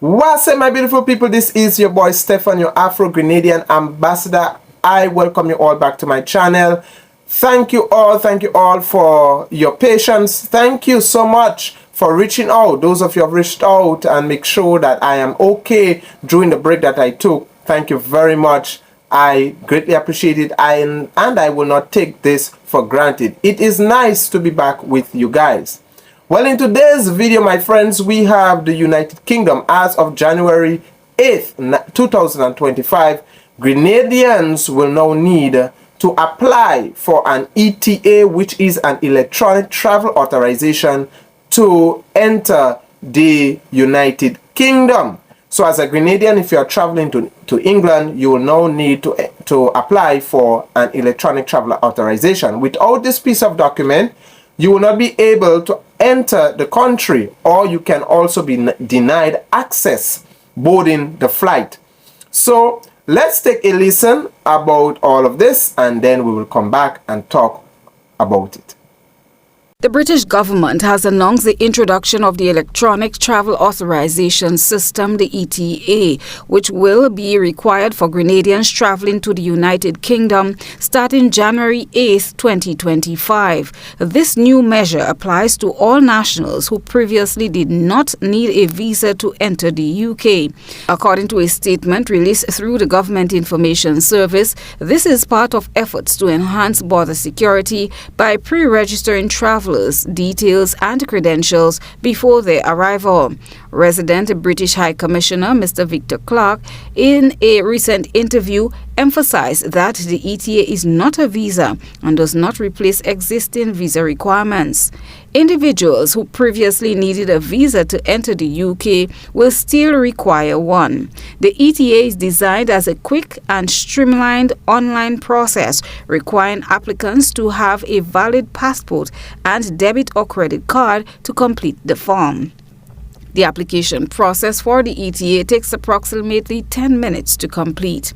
What's up, my beautiful people? This is your boy Stefan, your Afro-Grenadian ambassador. I welcome you all back to my channel. Thank you all for your patience. Thank you so much for reaching out. Those of you who have reached out and make sure that I am okay during the break that I took. Thank you very much. I greatly appreciate it, and I will not take this for granted. It is nice to be back with you guys. Well, in today's video, my friends, we have the United Kingdom. As of January 8th, 2025, Grenadians will now need to apply for an ETA, which is an electronic travel authorization, to enter the United Kingdom. So as a Grenadian, if you are traveling to England, you will now need to apply for an electronic travel authorization. Without this piece of document, you will not be able to enter the country, or you can also be denied access boarding the flight. So let's take a listen about all of this, and then we will come back and talk about it. The British government has announced the introduction of the Electronic Travel Authorization System, the ETA, which will be required for Grenadians traveling to the United Kingdom starting January 8, 2025. This new measure applies to all nationals who previously did not need a visa to enter the UK. According to a statement released through the Government Information Service, this is part of efforts to enhance border security by pre-registering travelers, details and credentials before their arrival. Resident British High Commissioner Mr. Victor Clark, in a recent interview, emphasized that the ETA is not a visa and does not replace existing visa requirements. Individuals who previously needed a visa to enter the UK will still require one. The ETA is designed as a quick and streamlined online process, requiring applicants to have a valid passport and debit or credit card to complete the form. The application process for the ETA takes approximately 10 minutes to complete.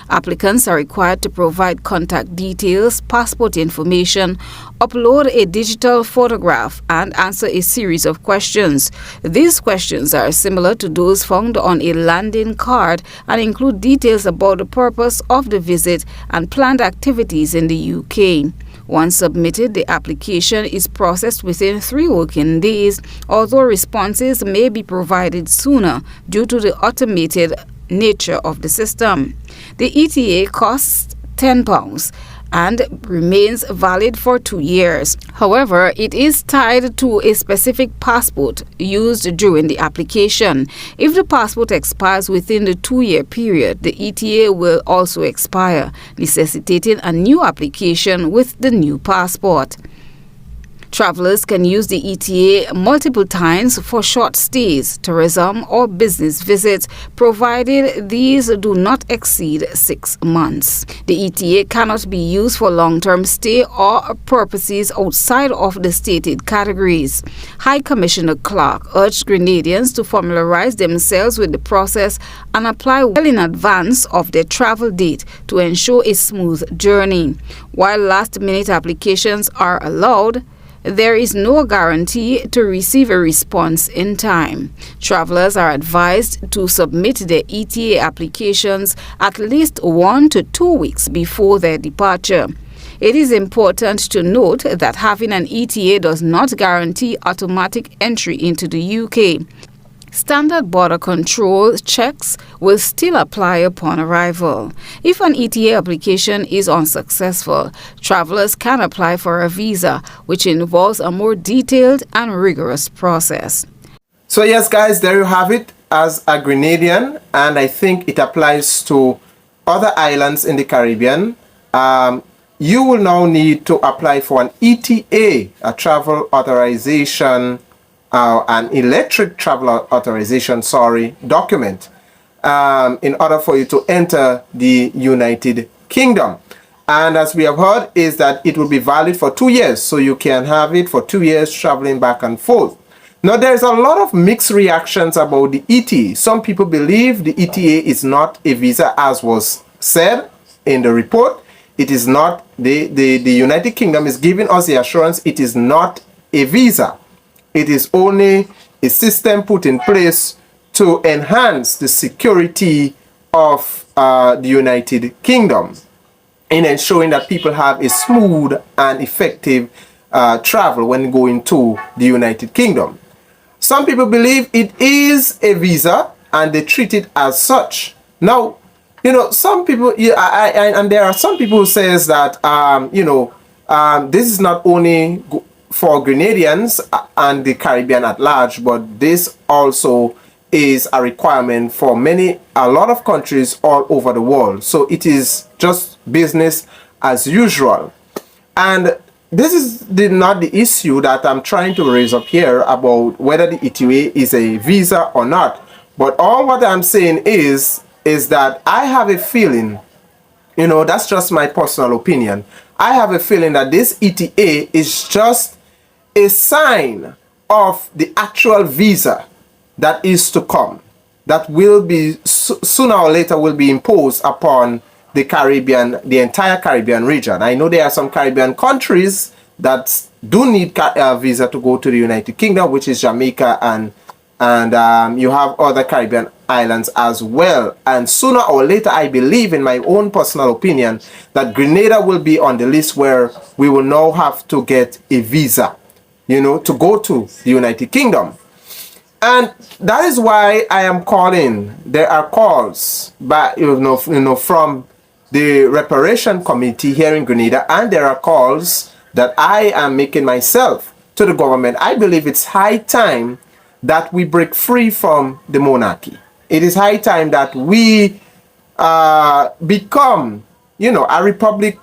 Applicants are required to provide contact details, passport information, upload a digital photograph, and answer a series of questions. These questions are similar to those found on a landing card and include details about the purpose of the visit and planned activities in the UK. Once submitted, the application is processed within 3 working days, although responses may be provided sooner due to the automated nature of the system. The ETA costs £10 and remains valid for 2 years. However, it is tied to a specific passport used during the application. If the passport expires within the 2-year period, the ETA will also expire, necessitating a new application with the new passport. Travelers can use the ETA multiple times for short stays, tourism, or business visits, provided these do not exceed 6 months. The ETA cannot be used for long-term stay or purposes outside of the stated categories. High Commissioner Clark urged Grenadians to familiarize themselves with the process and apply well in advance of their travel date to ensure a smooth journey. While last-minute applications are allowed, there is no guarantee to receive a response in time. Travelers are advised to submit their ETA applications at least 1 to 2 weeks before their departure. It is important to note that having an ETA does not guarantee automatic entry into the UK. Standard border control checks will still apply upon arrival. If an ETA application is unsuccessful, travelers can apply for a visa, which involves a more detailed and rigorous process. So yes, guys, there you have it. As a Grenadian, and I think it applies to other islands in the Caribbean, you will now need to apply for an ETA, a travel authorization, an electric travel authorization, document, in order for you to enter the United Kingdom. And as we have heard, is that it will be valid for 2 years, so you can have it for 2 years traveling back and forth. Now, there's a lot of mixed reactions about the ETA. Some people believe the ETA is not a visa, as was said in the report. It is not. The United Kingdom is giving us the assurance it is not a visa. It is only a system put in place to enhance the security of the United Kingdom in ensuring that people have a smooth and effective travel when going to the United Kingdom. Some people believe it is a visa and they treat it as such. Now, some people, and there are some people who says that, this is not only for Grenadians and the Caribbean at large, but this also is a requirement for a lot of countries all over the world. So it is just business as usual. And this is not the issue that I'm trying to raise up here about whether the ETA is a visa or not. But all what I'm saying is that I have a feeling, that's just my personal opinion. I have a feeling that this ETA is just a sign of the actual visa that is to come, that will be sooner or later will be imposed upon the entire Caribbean region. I know there are some Caribbean countries that do need a visa to go to the United Kingdom, which is Jamaica, and you have other Caribbean islands as well. And sooner or later, I believe, in my own personal opinion, that Grenada will be on the list where we will now have to get a visa, to go to the United Kingdom. And that is why I am calling. There are calls by, from the reparation committee here in Grenada, and there are calls that I am making myself to the government. I believe it's high time that we break free from the monarchy. It is high time that we become, a republic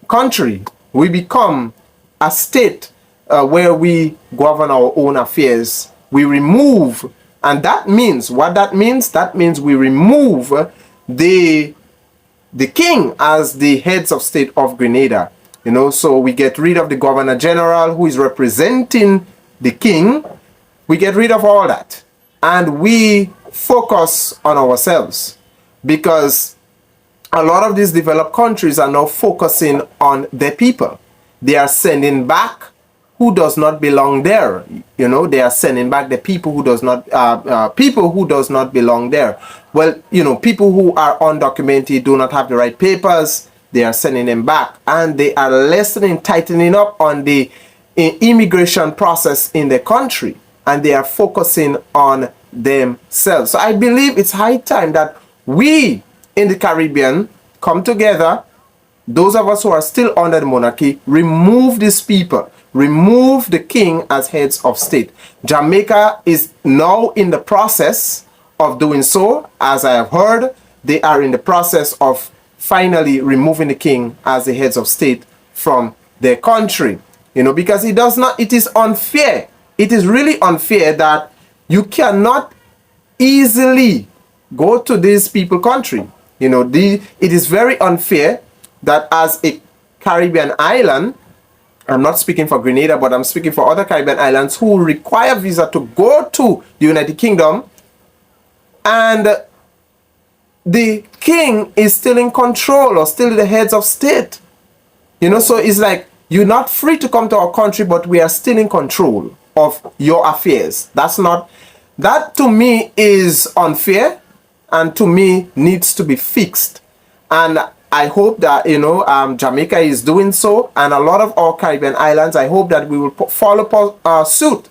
country. We become a state where we govern our own affairs. We remove, and that means, that means we remove the king as the heads of state of Grenada. So we get rid of the governor general who is representing the king. We get rid of all that and we focus on ourselves, because a lot of these developed countries are now focusing on their people. They are sending back who does not belong there. They are sending back the people who does not belong there. Well, people who are undocumented, do not have the right papers, they are sending them back, and they are lessening, tightening up on the immigration process in the country, and they are focusing on themselves. So I believe it's high time that we in the Caribbean come together. Those of us who are still under the monarchy, remove these people. Remove the king as heads of state. Jamaica is now in the process of doing so. As I have heard, they are in the process of finally removing the king as the heads of state from their country. Because it is unfair. It is really unfair that you cannot easily go to these people country. It is very unfair that as a Caribbean island, I'm not speaking for Grenada, but I'm speaking for other Caribbean islands who require visa to go to the United Kingdom, and the king is still in control or still the heads of state. So it's like, you're not free to come to our country, but we are still in control of your affairs. That to me is unfair, and to me needs to be fixed. And I hope that, Jamaica is doing so, and a lot of our Caribbean islands, I hope that we will follow suit.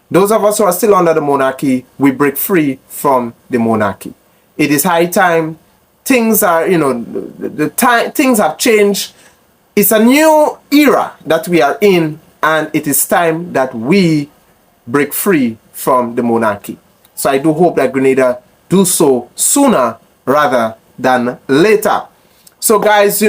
Those of us who are still under the monarchy, we break free from the monarchy. It is high time. Things are, things have changed. It's a new era that we are in, and it is time that we break free from the monarchy. So I do hope that Grenada do so sooner rather than later. So guys,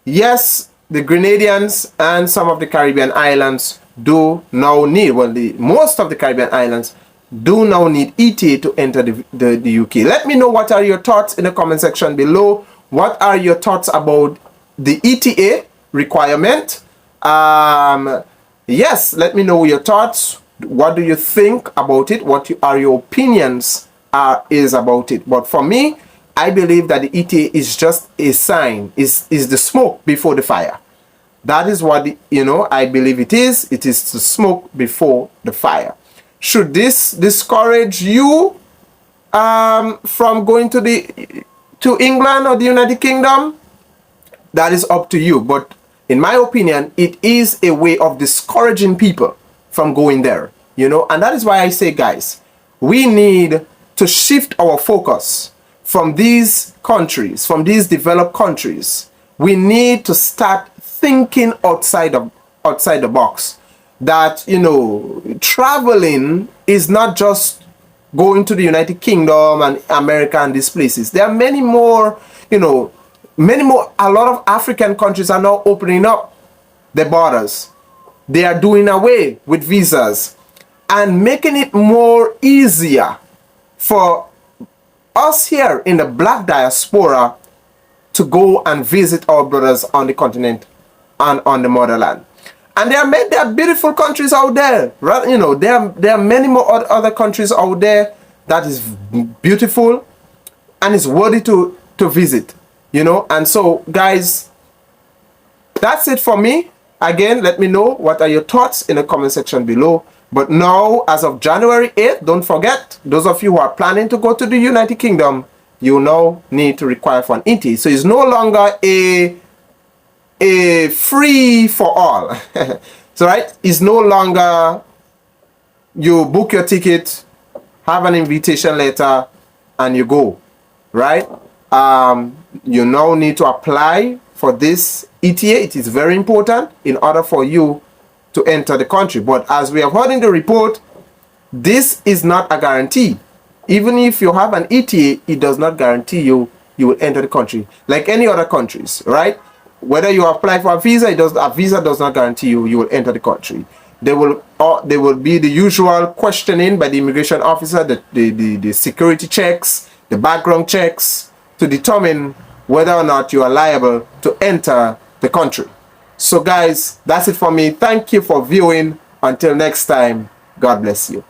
yes, the Grenadians and some of the Caribbean islands do now need, most of the Caribbean islands do now need ETA to enter the UK. Let me know what are your thoughts in the comment section below. What are your thoughts about the ETA requirement? Yes, let me know your thoughts. What do you think about it? What are your opinions is about it? But for me, I believe that the ETA is just a sign, is the smoke before the fire. That is what, I believe it is. It is the smoke before the fire. Should this discourage you from going to England or the United Kingdom, that is up to you. But in my opinion, it is a way of discouraging people from going there, you know. And that is why I say, guys, we need to shift our focus from these countries, from these developed countries. We need to start thinking outside the box. That, you know, traveling is not just going to the United Kingdom and America and these places. There are many more, you know, a lot of African countries are now opening up their borders. They are doing away with visas and making it more easier for us here in the black diaspora to go and visit our brothers on the continent and on the motherland. And there are beautiful countries out there, right? You know, there are many more other countries out there that is beautiful and is worthy to visit, you know. And so, guys, that's it for me. Again, let me know what are your thoughts in the comment section below. But now, as of January 8th, don't forget, those of you who are planning to go to the United Kingdom, you now need to require for an ETA. So it's no longer a free for all. So right, it's no longer you book your ticket, have an invitation letter, and you go, right? You now need to apply for this ETA. It is very important in order for you to enter the country. But as we have heard in the report, this is not a guarantee. Even if you have an ETA, it does not guarantee you will enter the country like any other countries, right? Whether you apply for a visa, a visa does not guarantee you will enter the country. There will be the usual questioning by the immigration officer, the security checks, the background checks, to determine whether or not you are liable to enter the country. So guys, that's it for me. Thank you for viewing. Until next time, God bless you.